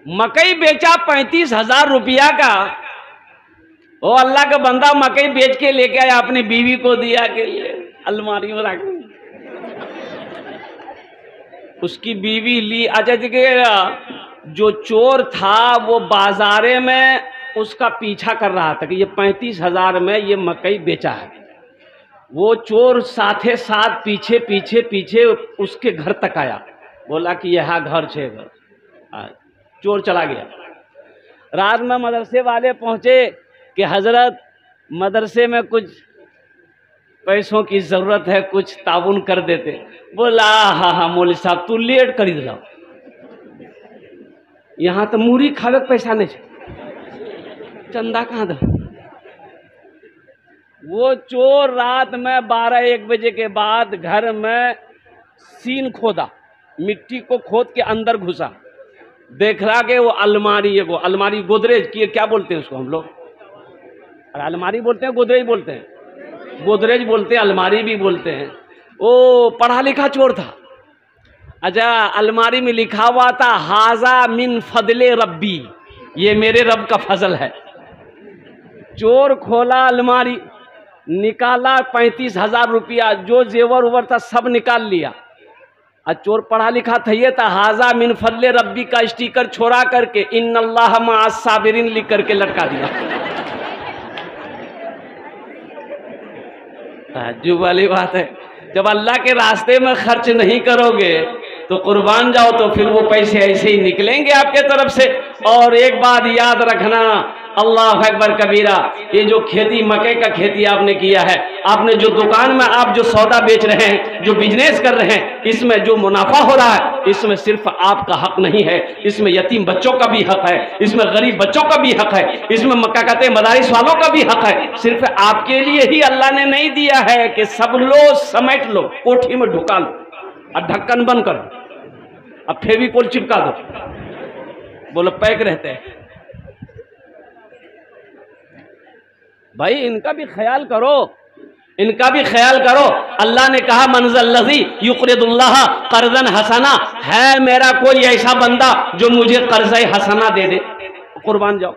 मकई बेचा 35,000 रुपया का। वो अल्लाह का बंदा मकई बेच के लेके आया, अपनी बीवी को दिया के लिए अलमारी में रख। उसकी बीवी ली। अच्छा देखिएगा, जो चोर था वो बाजारे में उसका पीछा कर रहा था कि ये 35,000 में ये मकई बेचा है। वो चोर साथे साथ पीछे पीछे पीछे उसके घर तक आया, बोला कि यह घर छे घर। चोर चला गया। रात में मदरसे वाले पहुंचे कि हजरत मदरसे में कुछ पैसों की जरूरत है, कुछ ताउन कर देते। बोला हाँ मौलवी साहब तू लेट खरीद लो, यहाँ तो मूरी खावे के पैसा नहीं, चंदा कहाँ दो। वो चोर रात में 12-1 बजे के बाद घर में सीन खोदा, मिट्टी को खोद के अंदर घुसा, देख रहा कि वो अलमारी है, वो अलमारी गोदरेज की, क्या बोलते हैं उसको हम लोग, अलमारी बोलते हैं गोदरेज बोलते हैं, गोदरेज बोलते हैं, अलमारी भी बोलते हैं। वो पढ़ा लिखा चोर था। अच्छा, अलमारी में लिखा हुआ था हाजा मिन फजले रब्बी, ये मेरे रब का फजल है। चोर खोला अलमारी, निकाला 35,000 रुपया, जो जेवर उवर था सब निकाल लिया। और चोर पढ़ा लिखा था, ये था हाजा मिन फजले रब्बी का स्टिकर छोड़ा करके इन्नल्लाह मअस साबिरीन लिख करके लटका दिया। ताज्जुब वाली बात है, जब अल्लाह के रास्ते में खर्च नहीं करोगे तो कुर्बान जाओ, तो फिर वो पैसे ऐसे ही निकलेंगे आपके तरफ से। और एक बात याद रखना, अल्लाह अकबर कबीरा, ये जो खेती मकई का खेती आपने किया है, आपने जो दुकान में आप जो सौदा बेच रहे हैं, जो बिजनेस कर रहे हैं, इसमें जो मुनाफा हो रहा है, इसमें सिर्फ आपका हक नहीं है, इसमें यतीम बच्चों का भी हक है, इसमें गरीब बच्चों का भी हक है, इसमें मक्का कहते मदारिस वालों का भी हक है। सिर्फ आपके लिए ही अल्लाह ने नहीं दिया है कि सब लो समेट लो, कोठी में ढुका लो और ढक्कन बंद कर दो, अब फेविकोल चिपका दो, बोलो पैक रहते हैं। भाई इनका भी ख्याल करो, इनका भी ख्याल करो। अल्लाह ने कहा मनज़ल्लज़ी युक़रिदुल्लाह क़र्ज़न हसना, है मेरा कोई ऐसा बंदा जो मुझे कर्ज़े हसना दे दे। कुर्बान जाओ,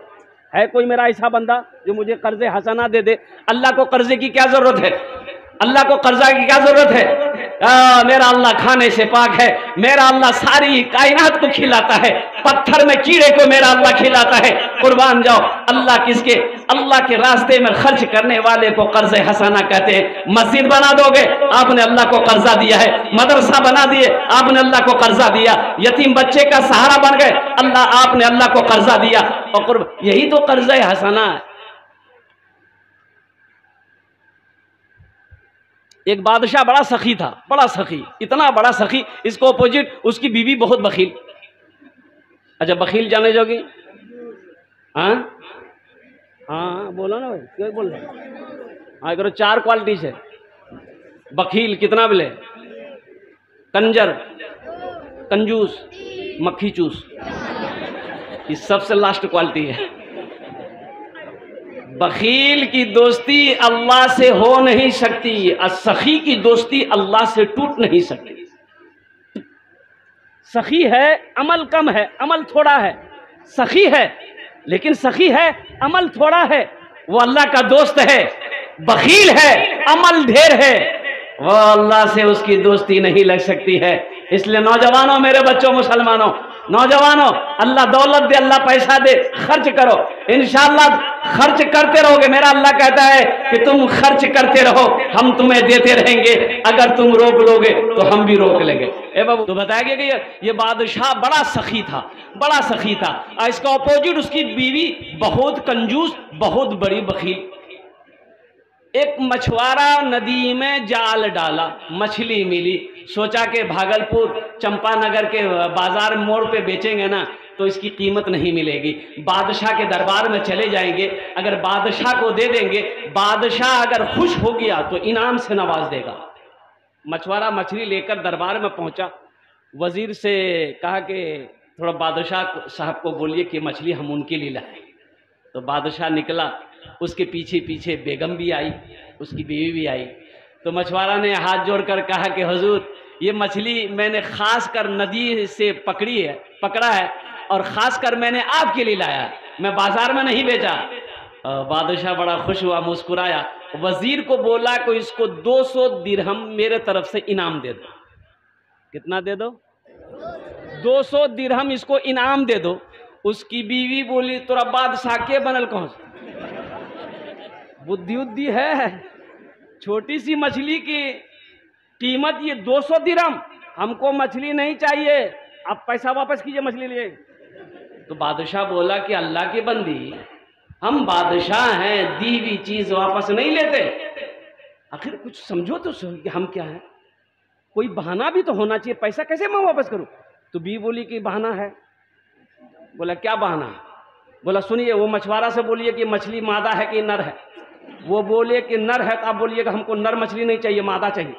है कोई मेरा ऐसा बंदा जो मुझे कर्ज़े हसना दे दे। अल्लाह को कर्ज़े की क्या जरूरत है, अल्लाह को कर्जा की क्या जरूरत है। मेरा अल्लाह खाने से पाक है, मेरा अल्लाह सारी कायनात को खिलाता है, पत्थर में कीड़े को मेरा अल्लाह खिलाता है। कुर्बान जाओ, अल्लाह किसके, अल्लाह के रास्ते में खर्च करने वाले को कर्ज़े हसना कहते हैं। मस्जिद बना दोगे, आपने अल्लाह को कर्जा दिया है, मदरसा बना दिए, आपने अल्लाह को कर्जा दिया, यतीम बच्चे का सहारा बन गए, अल्लाह आपने अल्लाह को कर्जा दिया। और यही तो कर्ज़े हसना है। एक बादशाह बड़ा सखी था, बड़ा सखी, इतना बड़ा सखी, इसको अपोजिट उसकी बीवी बहुत बखील। अच्छा बखील जाने जोगी, हाँ हाँ बोलो ना भाई, क्या बोल रहे, हाँ करो। 4 क्वालिटी है बखील, कितना बोले, कंजर, कंजूस, मक्खी चूस, ये सबसे लास्ट क्वालिटी है। बखील की दोस्ती अल्लाह से हो नहीं सकती, और सखी की दोस्ती अल्लाह से टूट नहीं सकती। सखी है अमल कम है, अमल थोड़ा है, सखी है लेकिन सखी है अमल थोड़ा है, वो अल्लाह का दोस्त है। बखील है अमल ढेर है, वो अल्लाह से उसकी दोस्ती नहीं लग सकती है। इसलिए नौजवानों, मेरे बच्चों, मुसलमानों, नौजवानों, अल्लाह दौलत दे, अल्लाह पैसा दे, खर्च करो, इंशाअल्लाह खर्च करते रहोगे। मेरा अल्लाह कहता है कि तुम खर्च करते रहो, हम तुम्हें देते रहेंगे, अगर तुम रोक लोगे तो हम भी रोक लेंगे। ए बाबू, तो बताया गया कि ये बादशाह बड़ा सखी था, बड़ा सखी था, और इसका अपोजिट उसकी बीवी बहुत कंजूस, बहुत बड़ी बखील। एक मछुआरा नदी में जाल डाला, मछली मिली, सोचा कि भागलपुर चंपानगर के बाजार मोड़ पे बेचेंगे ना तो इसकी कीमत नहीं मिलेगी, बादशाह के दरबार में चले जाएंगे, अगर बादशाह को दे देंगे, बादशाह अगर खुश हो गया तो इनाम से नवाज देगा। मछुआरा मछली लेकर दरबार में पहुंचा, वजीर से कहा कि थोड़ा बादशाह साहब को बोलिए कि मछली हम उनके लिए लाए। तो बादशाह निकला, उसके पीछे पीछे बेगम भी आई, उसकी बीवी भी आई। तो मछुआरा ने हाथ जोड़कर कहा कि हुजूर, ये मछली मैंने खास कर नदी से पकड़ा है, और ख़ासकर मैंने आपके लिए लाया, मैं बाजार में नहीं बेचा। बादशाह बड़ा खुश हुआ, मुस्कुराया, वजीर को बोला कि इसको 200 दिरहम मेरे तरफ से इनाम दे दो। कितना दे दो? 200 दिरहम इसको इनाम दे दो। उसकी बीवी बोली तोरा बादशाह के बनल कौन? बुद्धि उद्धि है, छोटी सी मछली की कीमत ये 200 दिरहम, हमको मछली नहीं चाहिए, आप पैसा वापस कीजिए, मछली लिए। तो बादशाह बोला कि अल्लाह की बंदी, हम बादशाह हैं, दी हुई चीज वापस नहीं लेते, आखिर कुछ समझो तो सही कि हम क्या हैं, कोई बहाना भी तो होना चाहिए, पैसा कैसे मैं वापस करूं? तो बी बोली कि बहाना है। बोला क्या बहाना? बोला सुनिए, वो मछुआरा से बोलिए कि मछली मादा है कि नर है। वो बोले कि नर है तो आप बोलिए कि हमको नर मछली नहीं चाहिए, मादा चाहिए।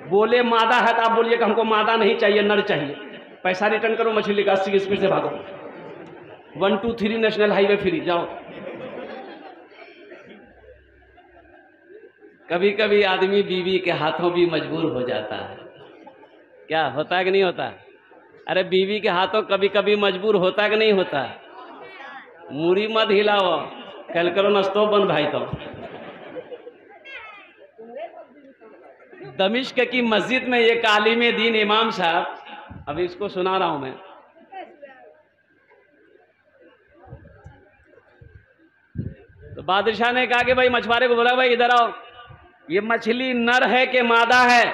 बोले मादा है तो आप बोलिए कि हमको मादा नहीं चाहिए, नर चाहिए। पैसा रिटर्न करो, मछली का 80 की स्पीड से भागो, 1 2 3 नेशनल हाईवे फ्री, जाओ। कभी कभी आदमी बीवी के हाथों भी मजबूर हो जाता है। क्या होता है कि नहीं होता? अरे बीवी के हाथों कभी कभी मजबूर होता है कि नहीं होता? मूरी मत हिलाओ, कल करो नस्तो बंद भाई। तो दमिश्क की मस्जिद में एक आलिम दीन इमाम साहब, अभी इसको सुना रहा हूं मैं। तो बादशाह ने कहा कि भाई मछुआरे को बोला भाई इधर आओ, ये मछली नर है कि मादा है?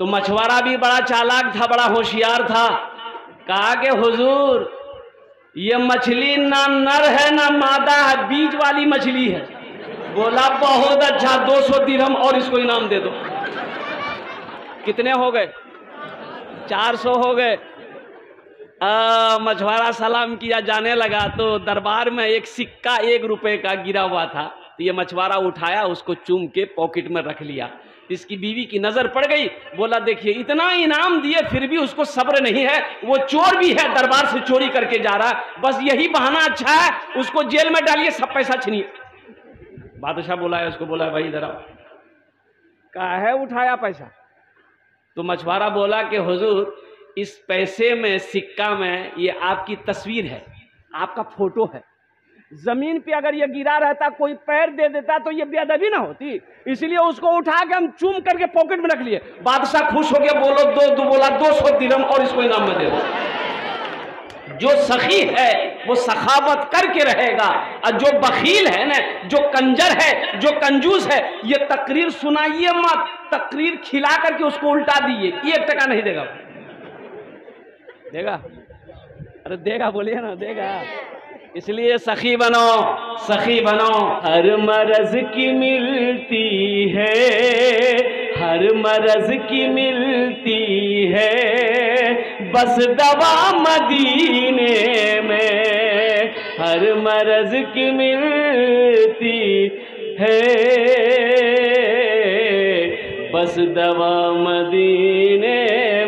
तो मछुआरा भी बड़ा चालाक था, बड़ा होशियार था, कहा कि हुजूर ये मछली ना नर है ना मादा है, बीज वाली मछली है। बोला बहुत अच्छा, 200 दिरहम और इसको इनाम दे दो। कितने हो गए? 400 हो गए। मछुआरा सलाम किया, जाने लगा तो दरबार में एक सिक्का 1 रुपए का गिरा हुआ था। तो ये मछुआरा उठाया, उसको चूम के पॉकेट में रख लिया। इसकी बीवी की नजर पड़ गई, बोला देखिए इतना इनाम दिए फिर भी उसको सब्र नहीं है, वो चोर भी है, दरबार से चोरी करके जा रहा, बस यही बहाना अच्छा है, उसको जेल में डालिए, सब पैसा छीनिए। बादशाह बुलाया उसको, बोला भाई इधर आओ। कहा है उठाया पैसा? तो मछुआरा बोला कि हुजूर इस पैसे में, सिक्का में ये आपकी तस्वीर है, आपका फोटो है। जमीन पे अगर ये गिरा रहता, कोई पैर दे देता तो ये बेअदबी ना होती, इसलिए उसको उठा के हम चूम करके पॉकेट में रख लिए। बादशाह खुश हो गया, बोलो दो बोला 200 दिरहम और इसको इनाम में दे दो। जो सखी है वो सखावत करके रहेगा, और जो बखील है ना, जो कंजर है, जो कंजूस है, ये तकरीर सुनाइए मत, तकरीर खिला करके उसको उल्टा दिए, 1 टका नहीं देगा। देगा? अरे देगा, बोलिए ना, देगा। इसलिए सखी बनो, सखी बनो। हर मरज की मिलती है, हर मरज की मिलती है, बस दवा मदीने में। हर मरज की मिलती है, बस दवा मदीने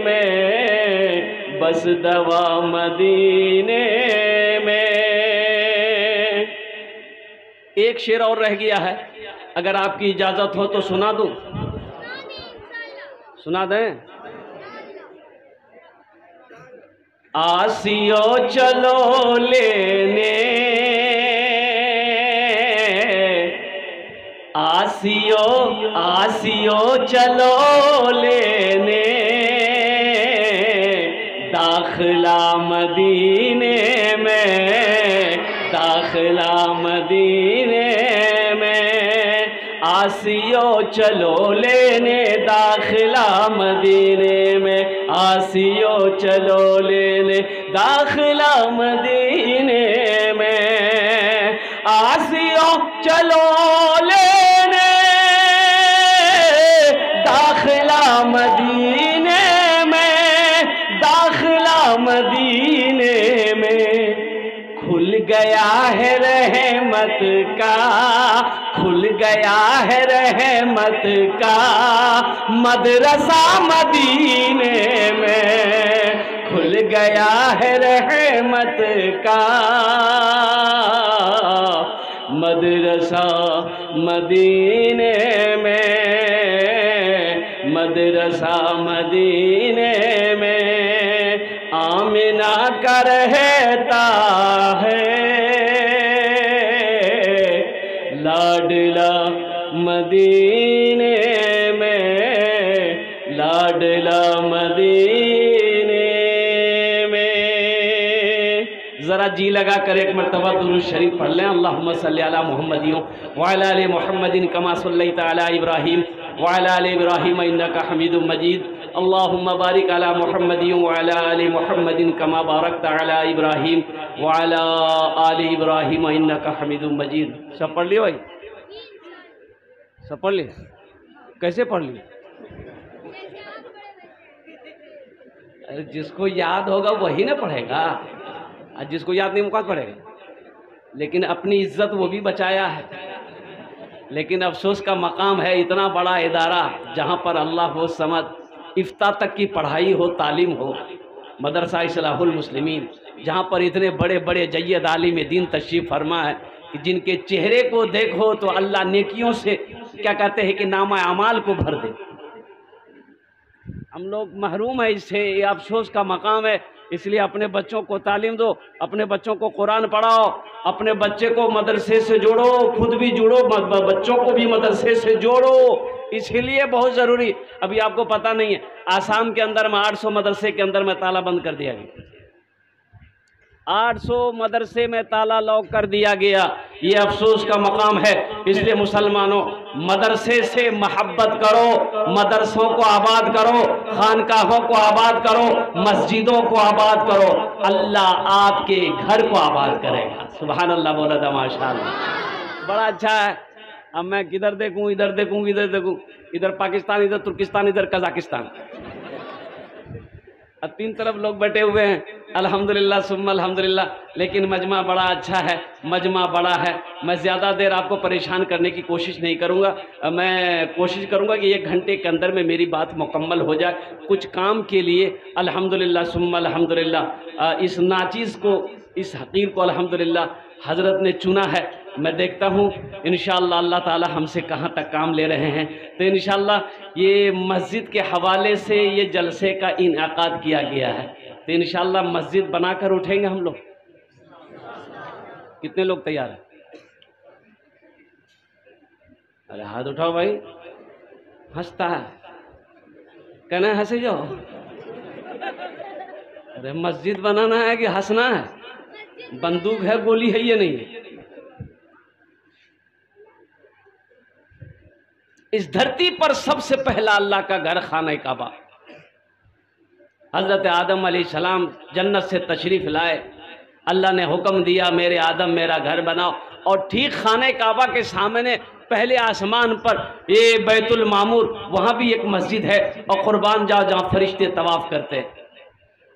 में, बस दवा मदीने में। एक शेर और रह गया है, अगर आपकी इजाजत हो तो सुना दूं? सुना दें? आसियो चलो लेने, आसियो आसियो चलो लेने, दाखिला मदीने में, दाखिला मदीने में। आसियो चलो लेने, दाखिला मदीने में। आसियो चलो लेने, दाखिला मदीने में। आसियो चलो लेने, दाखिला मदीने में, दाखिला मदीने में। खुल गया है रहमत का, खुल गया है रहमत का मदरसा मदीने में। खुल गया है रहमत का मदरसा मदीने में, मदरसा मदीने में। आमिना का रहता है, लाडला मदीने में, लाडला मदीने में। जरा जी लगा कर एक मरतबा दुरूद शरीफ पढ़ लें। अल्लाहुम्मा सल्ली अला मुहम्मदिन व अला आलि मुहम्मदिन कमा सल्लैता अला इब्राहीम व अला आलि इब्राहीम इन्नका हमीदुम मजीद। अल्लाहुम्मा बारिक अला मुहम्मदिन व अला आलि मुहम्मदिन कमा बारकता अला इब्राहीम व अला आलि इब्राहीम इन्नका हमीदुम मजीद। सब पढ़ लियो भाई, सब पढ़ लिया? कैसे पढ़ लिया? अरे जिसको याद होगा वही ना पढ़ेगा, और जिसको याद नहीं वो पढ़ेगा। लेकिन अपनी इज्जत वो भी बचाया है। लेकिन अफसोस का मकाम है, इतना बड़ा इदारा जहाँ पर अल्लाह हो समद इफ्ता तक की पढ़ाई हो, तालीम हो, मदरसा इस्लाहुल मुस्लिमीन, जहाँ पर इतने बड़े बड़े जय्यद आलिम दीन तशरीफ़ फरमा है कि जिनके चेहरे को देखो तो अल्लाह नेकियों से क्या कहते हैं कि नामा अमाल को भर दे। हम लोग महरूम है इससे, ये अफसोस का मकाम है। इसलिए अपने बच्चों को तालीम दो, अपने बच्चों को कुरान पढ़ाओ, अपने बच्चे को मदरसे से जोड़ो, खुद भी जुड़ो, बच्चों को भी मदरसे से जोड़ो। इसलिए बहुत ज़रूरी, अभी आपको पता नहीं है, आसाम के अंदर में 800 मदरसे के अंदर में ताला बंद कर दिया गया। 800 मदरसे में ताला लॉक कर दिया गया। ये अफसोस का मकाम है। इसलिए मुसलमानों, मदरसे से मोहब्बत करो, मदरसों को आबाद करो, खानकाहों को आबाद करो, मस्जिदों को आबाद करो। अल्लाह आपके घर को आबाद करेगा। सुभान अल्लाह बोला था माशाअल्लाह। बड़ा अच्छा है। अब मैं किधर देखूं, इधर देखूं, इधर देखूं, इधर पाकिस्तान, इधर तुर्किस्तान, इधर कजाकिस्तान, अब 3 तरफ लोग बैठे हुए हैं। अल्हम्दुलिल्लाह सुम्मा अल्हम्दुलिल्लाह। लेकिन मजमा बड़ा अच्छा है, मजमा बड़ा है। मैं ज़्यादा देर आपको परेशान करने की कोशिश नहीं करूँगा। मैं कोशिश करूँगा कि 1 घंटे के अंदर में मेरी बात मुकम्मल हो जाए। कुछ काम के लिए अल्हम्दुलिल्लाह सुम्मा अल्हम्दुलिल्लाह इस नाचीज़ को, इस हकीर को अल्हम्दुलिल्लाह हज़रत ने चुना है। मैं देखता हूँ इंशाअल्लाह अल्लाह ताला हमसे कहाँ तक काम ले रहे हैं। तो इंशाअल्लाह ये मस्जिद के हवाले से ये जलसे का इनेकाद किया गया है। तो इंशाअल्लाह मस्जिद बनाकर उठेंगे हम लोग। कितने लोग तैयार हैं? अरे हाथ उठाओ भाई। हंसता है, कहना है हंसे जाओ। अरे मस्जिद बनाना है कि हंसना है? बंदूक है, गोली है, ये नहीं है। इस धरती पर सबसे पहला अल्लाह का घर खाना काबा। हज़रत आदम अलैहिस्सलाम जन्नत से तशरीफ़ लाए। अल्लाह ने हुक्म दिया, मेरे आदम मेरा घर बनाओ। और ठीक खाने काबा के सामने पहले आसमान पर ये बैतुल मामूर, वहाँ भी एक मस्जिद है। और कुर्बान जाओ जहाँ फरिश्ते तवाफ़ करते हैं।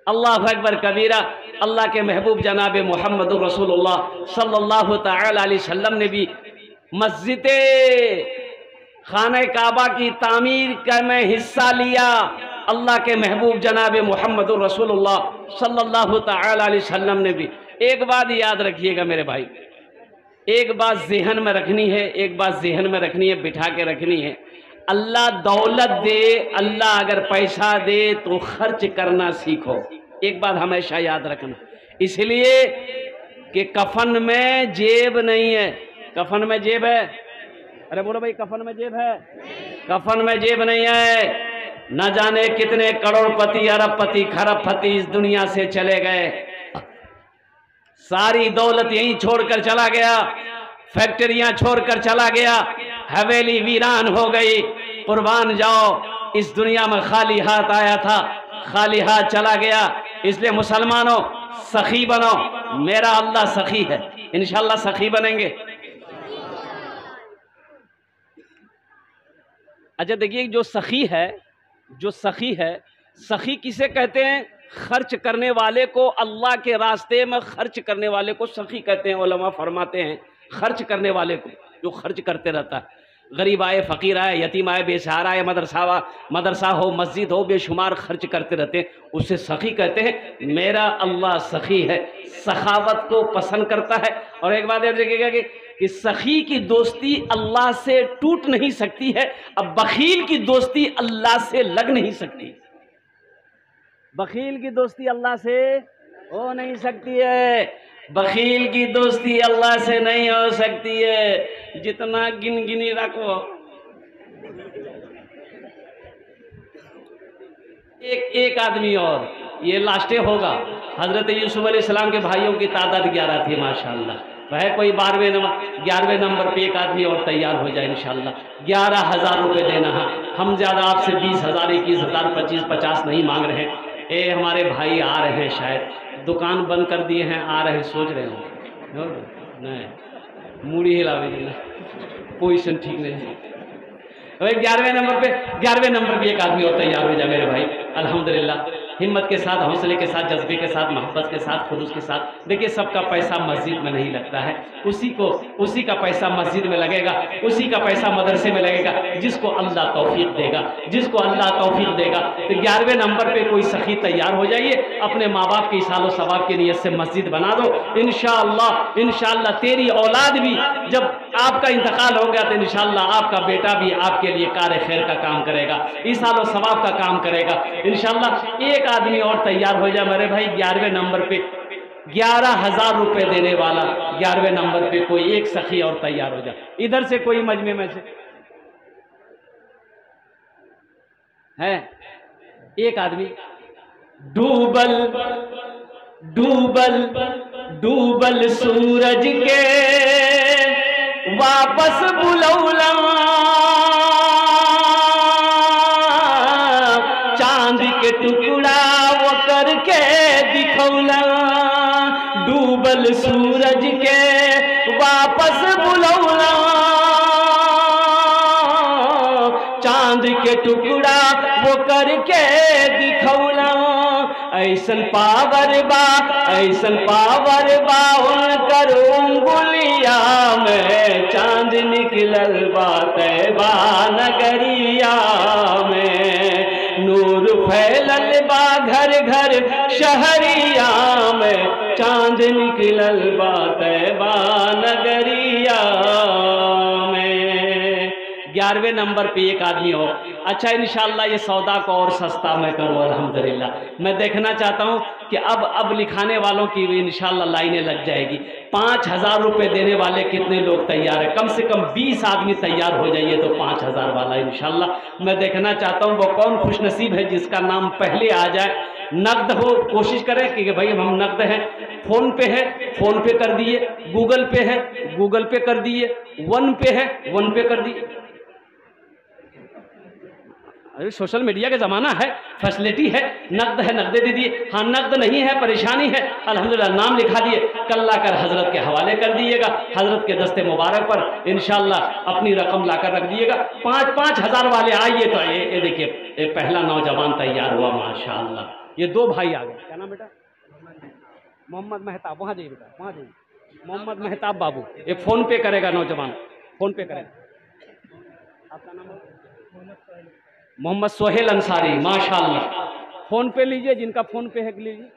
अल्लाह अकबर कबीरा। अल्लाह के महबूब जनाब मोहम्मद रसूलुल्लाह सल्लल्लाहु तआला अलैहि वसल्लम ने भी मस्जिद खाने काबा की तामीर का में हिस्सा लिया। अल्लाह के महबूब जनाब मोहम्मद रसूलुल्लाह सल्लल्लाहु तआला अलैहि वसल्लम ने भी। एक बात याद रखिएगा मेरे भाई, एक बात ज़हन में रखनी है, एक बात ज़हन में रखनी है, बिठा के रखनी है। अल्लाह दौलत दे, अल्लाह अगर पैसा दे तो खर्च करना सीखो। एक बात हमेशा याद रखना। इसलिए कि कफन में जेब नहीं है। कफन में जेब है? अरे बोलो भाई, कफन में जेब है? कफन में जेब नहीं है। न जाने कितने करोड़पति, अरबपति, खरबपति इस दुनिया से चले गए। सारी दौलत यहीं छोड़कर चला गया, फैक्ट्रियां छोड़कर चला गया, हवेली वीरान हो गई। कुर्बान जाओ, इस दुनिया में खाली हाथ आया था, खाली हाथ चला गया। इसलिए मुसलमानों सखी बनो। मेरा अल्लाह सखी है, इंशाअल्लाह सखी बनेंगे। अच्छा देखिए, जो सखी है, जो सखी है, सखी किसे कहते हैं? खर्च करने वाले को, अल्लाह के रास्ते में खर्च करने वाले को सखी कहते हैं। उलमा फरमाते हैं खर्च करने वाले को, जो खर्च करते रहता है। गरीब आए, फ़कीर आए, यतीम आए, बेसहारा आए, मदरसा हो, मस्जिद हो, बेशुमार खर्च करते रहते हैं, उससे सखी कहते हैं। मेरा अल्लाह सखी है, सखावत को पसंद करता है। और एक बात याद रखिएगा कि सखी की दोस्ती अल्लाह से टूट नहीं सकती है। अब बखील की दोस्ती अल्लाह से लग नहीं सकती। बखील की दोस्ती अल्लाह से हो नहीं सकती है। बखील की दोस्ती अल्लाह से नहीं हो सकती है। जितना गिन गिनी रखो। एक आदमी और, ये लास्टे होगा। हजरत यूसुफ अलैहिस्सलाम के भाइयों की तादाद 11 थी माशाअल्लाह। वह कोई 11वें नंबर पे एक आदमी और तैयार हो जाए इंशाअल्लाह। 11,000 रुपये देना है। हम ज़्यादा आपसे 20,000, 21,000, 25, 50 नहीं मांग रहे हैं। ए हमारे भाई आ रहे हैं, शायद दुकान बंद कर दिए हैं, आ रहे हैं, सोच रहे हो नहीं मूड़ी हिलावे पोजिशन ठीक नहीं। 11वें नंबर पे एक आदमी और तैयार हो जाए मेरे भाई। अल्हम्दुलिल्लाह, हिम्मत के साथ, हौसले के साथ, जज्बे के साथ, मोहब्बत के साथ, खुलूस के साथ। देखिए सबका पैसा मस्जिद में नहीं लगता है। उसी का पैसा मस्जिद में लगेगा, उसी का पैसा मदरसे में लगेगा जिसको अल्लाह तौफीक देगा, जिसको अल्लाह तौफीक देगा। तो 11वें नंबर पे कोई सखी तैयार हो जाइए, अपने माँ बाप के इसालो सवाब की नीयत से मस्जिद बना दो। इंशाअल्लाह तेरी औलाद भी जब आपका इंतकाल हो गया तो इंशाअल्लाह आपका बेटा भी आपके लिए कार खैर का काम करेगा, इसालो सवाब का काम करेगा इंशाअल्लाह। एक आदमी और तैयार हो जाए मेरे भाई। 11वें नंबर पे 11,000 रुपये देने वाला 11वें नंबर पे कोई एक सखी और तैयार हो जाए। इधर से कोई मजमे में से है एक आदमी। डूबल डूबल डूबल सूरज के वापस बुलौला, चांद के टुकड़ा वो करके दिखौला। डूबल सूरज के वापस बुलौला, चांद के टुकड़ा वो करके दिखौला। ऐसन पावर बा उनकर उंगुलिया में, चांद निकलल बा तैबा नगरिया में। नूर फैलल बा घर घर शहरिया में, चांद निकलल बा तैबा नगरिया में। 11वें नंबर पे एक आदमी हो। अच्छा इंशाअल्लाह ये सौदा को और सस्ता मैं करूँ अल्हम्दुलिल्लाह। मैं देखना चाहता हूँ कि अब लिखाने वालों की भी इंशाअल्लाह लाइनें लग जाएगी। 5,000 रुपये देने वाले कितने लोग तैयार हैं? कम से कम 20 आदमी तैयार हो जाइए तो 5,000 वाला इंशाअल्लाह। मैं देखना चाहता हूँ वो कौन खुशनसीब है जिसका नाम पहले आ जाए। नकद हो, कोशिश करें कि भाई हम नकद हैं। फ़ोन पे है, फ़ोन पे कर दिए। गूगल पे है, गूगल पे कर दिए। वन पे है, वन पे कर दिए। अरे सोशल मीडिया का ज़माना है, फैसिलिटी है, नकद है, नकदे दे दिए। हाँ नकद नहीं है, परेशानी है, अल्हम्दुलिल्लाह नाम लिखा दिए, कल्ला कर हज़रत के हवाले कर दिएगा। हज़रत के दस्ते मुबारक पर इंशाअल्लाह अपनी रकम लाकर रख दिएगा। 5-5 हज़ार वाले आइए तो ये देखिए ये पहला नौजवान तैयार हुआ माशाअल्लाह। ये 2 भाई आ गए। क्या नाम बेटा? मोहम्मद मेहताब। वहाँ जाइए बेटा, वहाँ जाइए। मोहम्मद मेहताब बाबू ये फ़ोन पे करेगा, नौजवान फ़ोन पे करेगा। आपका नाम? मोहम्मद सोहेल अंसारी माशाअल्लाह। फ़ोन पे लीजिए, जिनका फ़ोन पे है लीजिए,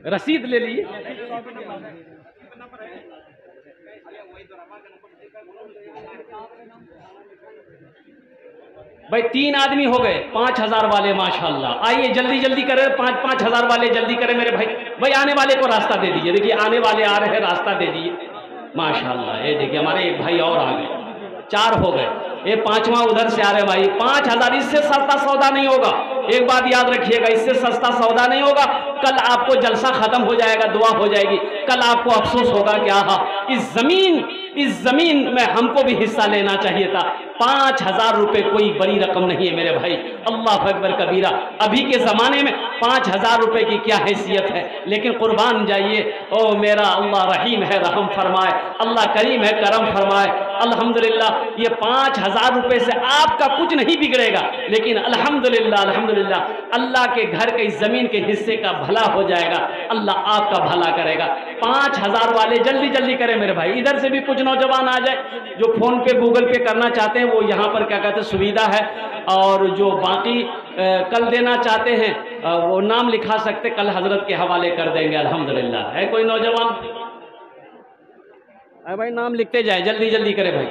रसीद ले लीजिए। भाई 3 आदमी हो गए, 5,000 वाले माशाअल्लाह। आइए जल्दी जल्दी करें, 5-5 हज़ार वाले जल्दी करें मेरे भाई। भाई आने वाले को रास्ता दे दीजिए। देखिए आने वाले आ रहे हैं, रास्ता दे दीजिए माशाअल्लाह। ये देखिए हमारे एक भाई और आ गए, 4 हो गए। ये 5वां उधर से आ रहे भाई। 5,000 इससे सस्ता सौदा नहीं होगा। एक बात याद रखिएगा, इससे सस्ता सौदा नहीं होगा। कल आपको जलसा खत्म हो जाएगा, दुआ हो जाएगी। कल आपको अफसोस होगा कि आहा इस जमीन में हमको भी हिस्सा लेना चाहिए था। 5,000 रुपये कोई बड़ी रकम नहीं है मेरे भाई। अल्लाह अकबर कबीरा। अभी के ज़माने में 5,000 रुपये की क्या हैसियत है, लेकिन कुर्बान जाइए। ओ मेरा अल्लाह रहीम है, रहम फरमाए। अल्लाह करीम है, करम फरमाए। अल्हम्दुलिल्लाह ये 5,000 रुपये से आपका कुछ नहीं बिगड़ेगा, लेकिन अल्हम्दुलिल्लाह अल्लाह के घर के इस ज़मीन के हिस्से का भला हो जाएगा। अल्लाह आपका भला करेगा। 5,000 वाले जल्दी जल्दी करें मेरे भाई। इधर से भी कुछ नौजवान आ जाए जो फ़ोन पे गूगल पे करना चाहते हैं, वो यहाँ पर क्या कहते हैं सुविधा है। और जो बाकी कल देना चाहते हैं वो नाम लिखा सकते, कल हजरत के हवाले कर देंगे अल्हम्दुलिल्लाह। है कोई नौजवान? अरे भाई नाम लिखते जाए, जल्दी जल्दी करें भाई।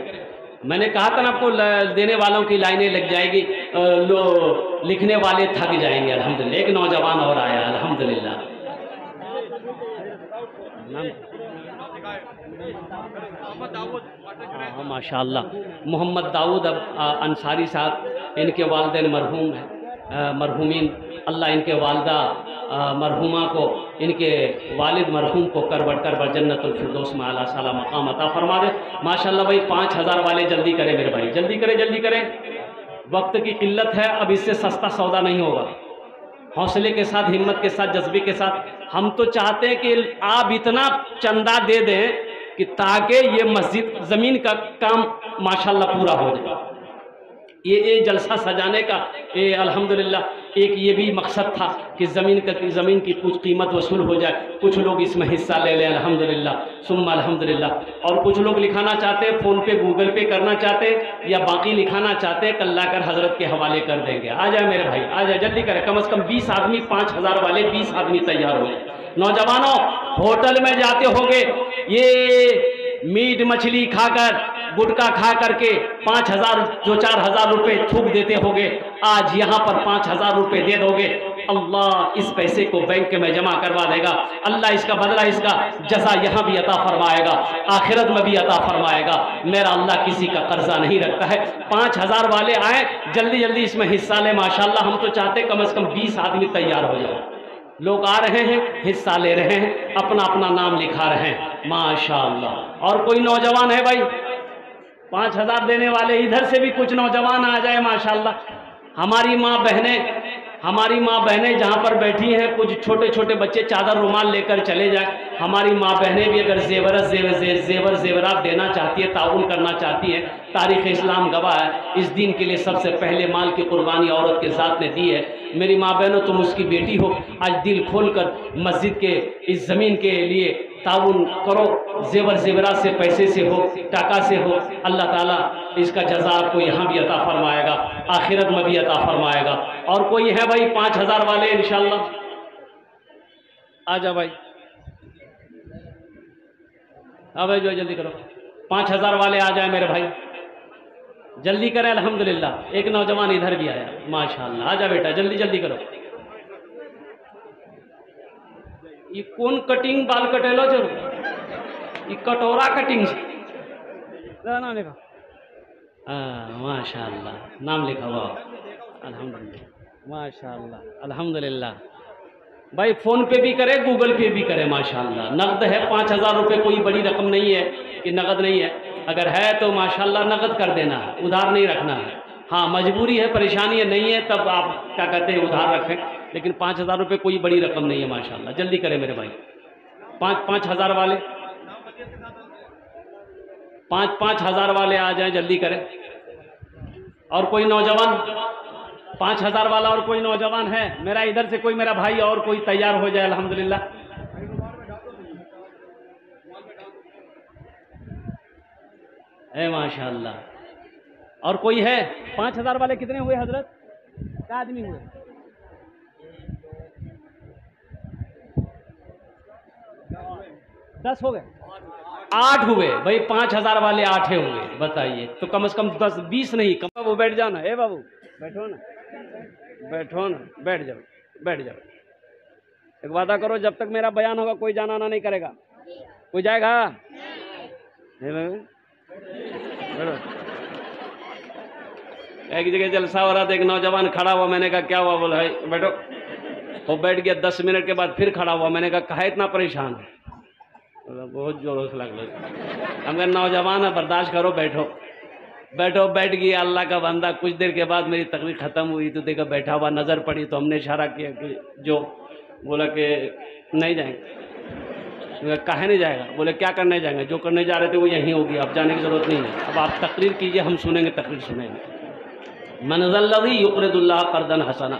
मैंने कहा था ना आपको देने वालों की लाइनें लग जाएगी। लिखने वाले थक जाएंगे। अल्हम्दुलिल्लाह एक नौजवान और आया, अल्हम्दुलिल्लाह। हाँ माशाअल्लाह, मोहम्मद दाऊद अंसारी साहब, इनके वालिदैन मरहूम हैं, मरहूमीन, अल्लाह इनके वालदा मरहूमा को, इनके वालिद मरहूम को करबट जन्नतुल फिरदौस में आला साला मकाम अता फरमा दे। माशाअल्लाह भाई 5000 वाले जल्दी करें मेरे भाई, जल्दी करें, वक्त की किल्लत है, अब इससे सस्ता सौदा नहीं होगा। हौसले के साथ, हिम्मत के साथ, जज्बे के साथ हम तो चाहते हैं कि आप इतना चंदा दे दें कि ताकि ये मस्जिद ज़मीन का काम माशाल्लाह पूरा हो जाए। ये जलसा सजाने का अल्हम्दुलिल्लाह एक ये भी मकसद था कि ज़मीन की कुछ कीमत वसूल हो जाए, कुछ लोग इसमें हिस्सा ले लें, अल्हम्दुलिल्लाह सुम्मा अल्हम्दुलिल्लाह। और कुछ लोग लिखाना चाहते हैं, फ़ोन पे गूगल पे करना चाहते हैं, या बाकी लिखाना चाहते हैं, कल लाकर हज़रत के हवाले कर देंगे। आ जाए मेरे भाई, आ जाए, जल्दी करें, कम से कम 20 आदमी, 5000 वाले 20 आदमी तैयार हो जाए। नौजवानों, होटल में जाते होंगे, ये मीट मछली खाकर, गुटखा खा करके 5000 जो 4000 रुपये थूक देते होगे, आज यहाँ पर 5000 रुपये दे दोगे, अल्लाह इस पैसे को बैंक में जमा करवा देगा। अल्लाह इसका बदला, इसका जज़ा यहाँ भी अता फरमाएगा, आखिरत में भी अता फरमाएगा। मेरा अल्लाह किसी का कर्जा नहीं रखता है। 5000 वाले आए, जल्दी इसमें हिस्सा लें। माशाल्लाह हम तो चाहते कम से कम 20 आदमी तैयार हो जाए। लोग आ रहे हैं, हिस्सा ले रहे हैं, अपना अपना नाम लिखा रहे हैं, माशाअल्लाह। और कोई नौजवान है भाई 5000 देने वाले, इधर से भी कुछ नौजवान आ जाए माशाअल्लाह। हमारी माँ बहनें जहाँ पर बैठी हैं, कुछ छोटे छोटे बच्चे चादर रुमाल लेकर चले जाएं। हमारी माँ बहनें भी अगर जेवरात देना चाहती है, ताउन करना चाहती है, तारीख़ इस्लाम गवाह है, इस दीन के लिए सबसे पहले माल की कुर्बानी औरत के ज़ात ने दी है। मेरी माँ बहनों, तुम उसकी बेटी हो, आज दिल खोल कर मस्जिद के इस ज़मीन के लिए ताउन करो, जेवरात से, पैसे से हो, टाका से हो। अल्लाह ताला इसका जज़ा आपको यहाँ भी अता फरमाएगा, आखिरत में भी अता फरमाएगा। और कोई है भाई 5000 वाले, इंशाअल्लाह आ जा भाई, अब जो जल्दी करो, 5000 वाले आ जाए मेरे भाई, जल्दी करें। अल्हम्दुलिल्लाह एक नौजवान इधर भी आया, माशाअल्लाह। आ जा बेटा, जल्दी करो। ये कौन कटिंग बाल कटेलो जो, ये कटोरा कटिंग ना लिखा, माशाअल्लाह, नाम लिखा हुआ, अल्हम्दुलिल्लाह, माशाअल्लाह, अल्हम्दुलिल्लाह। भाई फ़ोन पे भी करे, गूगल पे भी करे, माशाअल्लाह। नकद है 5000 रुपये, कोई बड़ी रकम नहीं है कि नकद नहीं है। अगर है तो माशाअल्लाह नकद कर देना है, उधार नहीं रखना है। हाँ मजबूरी है, परेशानी है, नहीं है तब आप क्या कहते हैं उधार रखें, लेकिन 5000 रुपये कोई बड़ी रकम नहीं है माशाअल्लाह। जल्दी करें मेरे भाई, 5000 वाले, 5000 वाले आ जाएं, जल्दी करें। और कोई नौजवान 5000 वाला, और कोई नौजवान है मेरा, इधर से कोई मेरा भाई और कोई तैयार हो जाए, अल्हम्दुलिल्लाह। माशाअल्लाह। और कोई है 5000 वाले? कितने हुए हजरत, क्या आदमी हुए? 10 हो गए, 8 हुए भाई। 5000 वाले 8 हुए, बताइए। तो कम से कम 10-20 नहीं कम। वो बैठ जाओ ना, बाबू बैठो ना, बैठ जाओ। एक वादा करो, जब तक मेरा बयान होगा कोई जाना आना नहीं करेगा। कोई जाएगा? एक जगह जलसा हो रहा था, एक नौजवान खड़ा हुआ, मैंने कहा क्या हुआ? बोला है बैठो। वो बैठ गया, 10 मिनट के बाद फिर खड़ा हुआ, मैंने कहा काहे इतना परेशान है? बोला बहुत जोरों से लग रहा। हम कहा नौजवान है, बर्दाश्त करो, बैठो। बैठ गया अल्लाह का बंदा। कुछ देर के बाद मेरी तकरीर ख़त्म हुई तो देखा बैठा हुआ, नज़र पड़ी तो हमने इशारा किया कि जो, बोला कि नहीं जाएंगे। काहे नहीं जाएगा? बोले क्या करने जाएंगे? जो करने जा रहे थे वो यहीं होगी, अब जाने की ज़रूरत नहीं है। अब आप तकरीर कीजिए, हम सुनेंगे, तकरीर सुनेंगे। मन ज़ल्लज़ी युक़रिदुल्लाह क़र्ज़न हसना।